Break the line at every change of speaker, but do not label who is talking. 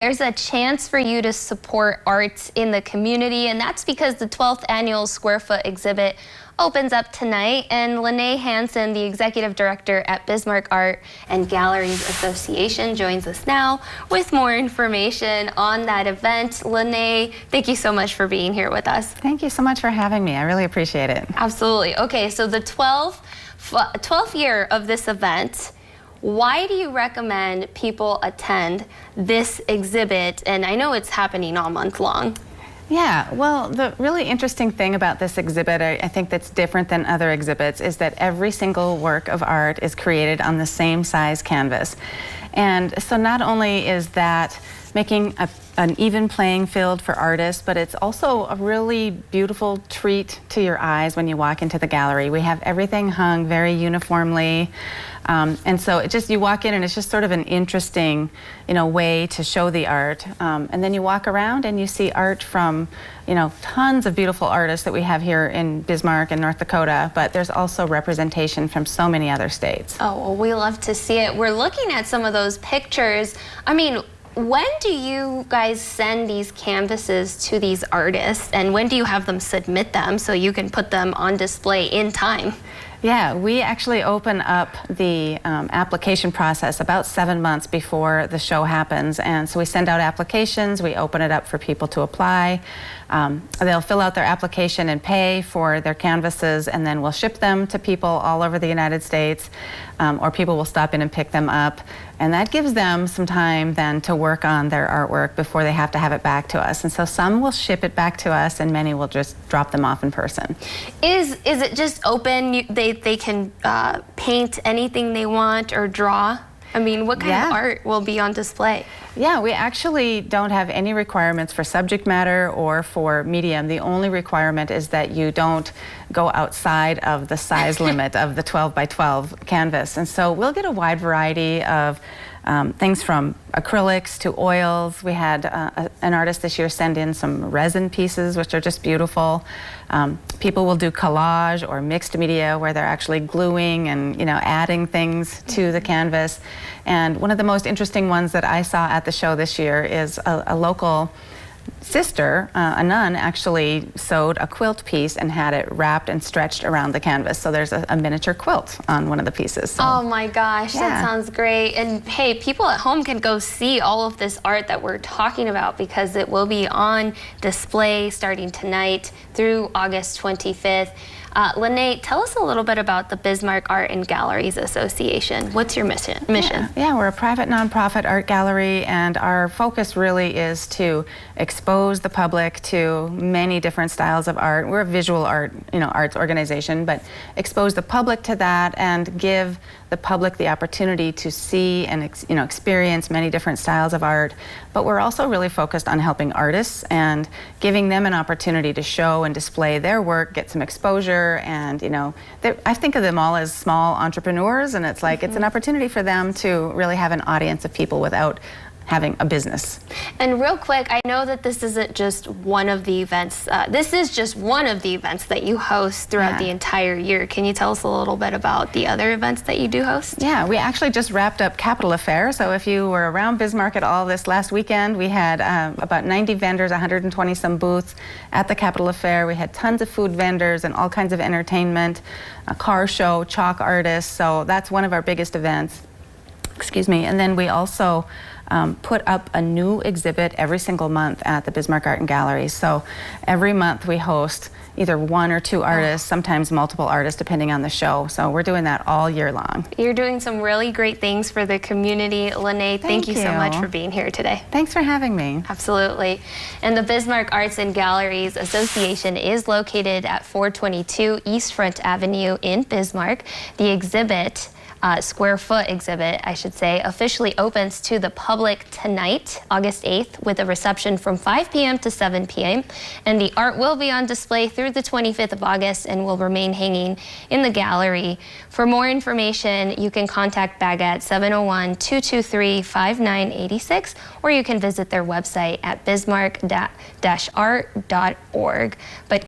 There's a chance for you to support arts in the community, and that's because the 12th annual Square Foot exhibit opens up tonight, and Lene Hansen, the executive director at Bismarck Art and Galleries Association, joins us now with more information on that event. Lene, thank you so much for being here with us.
Thank you so much for having me. I really appreciate it.
Absolutely. Okay, so the 12th year of this event. Why do you recommend people attend this exhibit? And I know it's happening all month long.
Yeah, well, the really interesting thing about this exhibit, I think that's different than other exhibits, is that every single work of art is created on the same size canvas. And so not only is that making an even playing field for artists, but it's also a really beautiful treat to your eyes when you walk into the gallery. We have everything hung very uniformly. And so you walk in and it's just sort of an interesting, way to show the art. And then you walk around and you see art from, tons of beautiful artists that we have here in Bismarck and North Dakota, but there's also representation from so many other states.
Oh, well, we love to see it. We're looking at some of those pictures. I mean, when do you guys send these canvases to these artists, and when do you have them submit them so you can put them on display in time?
Yeah, we actually open up the application process about 7 months before the show happens. And so we send out applications, we open it up for people to apply. They'll fill out their application and pay for their canvases, and then we'll ship them to people all over the United States, or people will stop in and pick them up. And that gives them some time then to work on their artwork before they have to have it back to us. And so some will ship it back to us, and many will just drop them off in person.
Is it just open? They can paint anything they want or draw? I mean, what kind of art will be on display?
Yeah, we actually don't have any requirements for subject matter or for medium. The only requirement is that you don't go outside of the size limit of the 12 by 12 canvas. And so we'll get a wide variety of things from acrylics to oils. We had an artist this year send in some resin pieces, which are just beautiful. People will do collage or mixed media, where they're actually gluing and adding things to the canvas. And one of the most interesting ones that I saw at the show this year is a local sister, a nun, actually sewed a quilt piece and had it wrapped and stretched around the canvas. So there's a miniature quilt on one of the pieces. So,
oh my gosh, that sounds great. And hey, people at home can go see all of this art that we're talking about, because it will be on display starting tonight through August 25th. Lene, tell us a little bit about the Bismarck Art and Galleries Association. What's your mission?
Yeah, we're a private nonprofit art gallery, and our focus really is to expose the public to many different styles of art. We're a visual art, arts organization, but expose the public to that and give the public the opportunity to see and experience many different styles of art. But we're also really focused on helping artists and giving them an opportunity to show and display their work, get some exposure. And I think of them all as small entrepreneurs, and it's like it's an opportunity for them to really have an audience of people without having a business.
And real quick, I know that this isn't just one of the events. This is just one of the events that you host throughout the entire year. Can you tell us a little bit about the other events that you do host?
Yeah, we actually just wrapped up Capitol Affair. So if you were around Bismarck at all this last weekend, we had about 90 vendors, 120 some booths at the Capitol Affair. We had tons of food vendors and all kinds of entertainment, a car show, chalk artists. So that's one of our biggest events. Excuse me. And then we also put up a new exhibit every single month at the Bismarck Art and Gallery. So every month we host either one or two artists, sometimes multiple artists, depending on the show. So we're doing that all year long.
You're doing some really great things for the community. Lene, thank you so much for being here today.
Thanks for having me.
Absolutely. And the Bismarck Arts and Galleries Association is located at 422 East Front Avenue in Bismarck. The exhibit, Square Foot exhibit, I should say, officially opens to the public tonight, August 8th, with a reception from 5 p.m. to 7 p.m. And the art will be on display through the 25th of August and will remain hanging in the gallery. For more information, you can contact BAGA at 701-223-5986, or you can visit their website at bismarck-art.org. But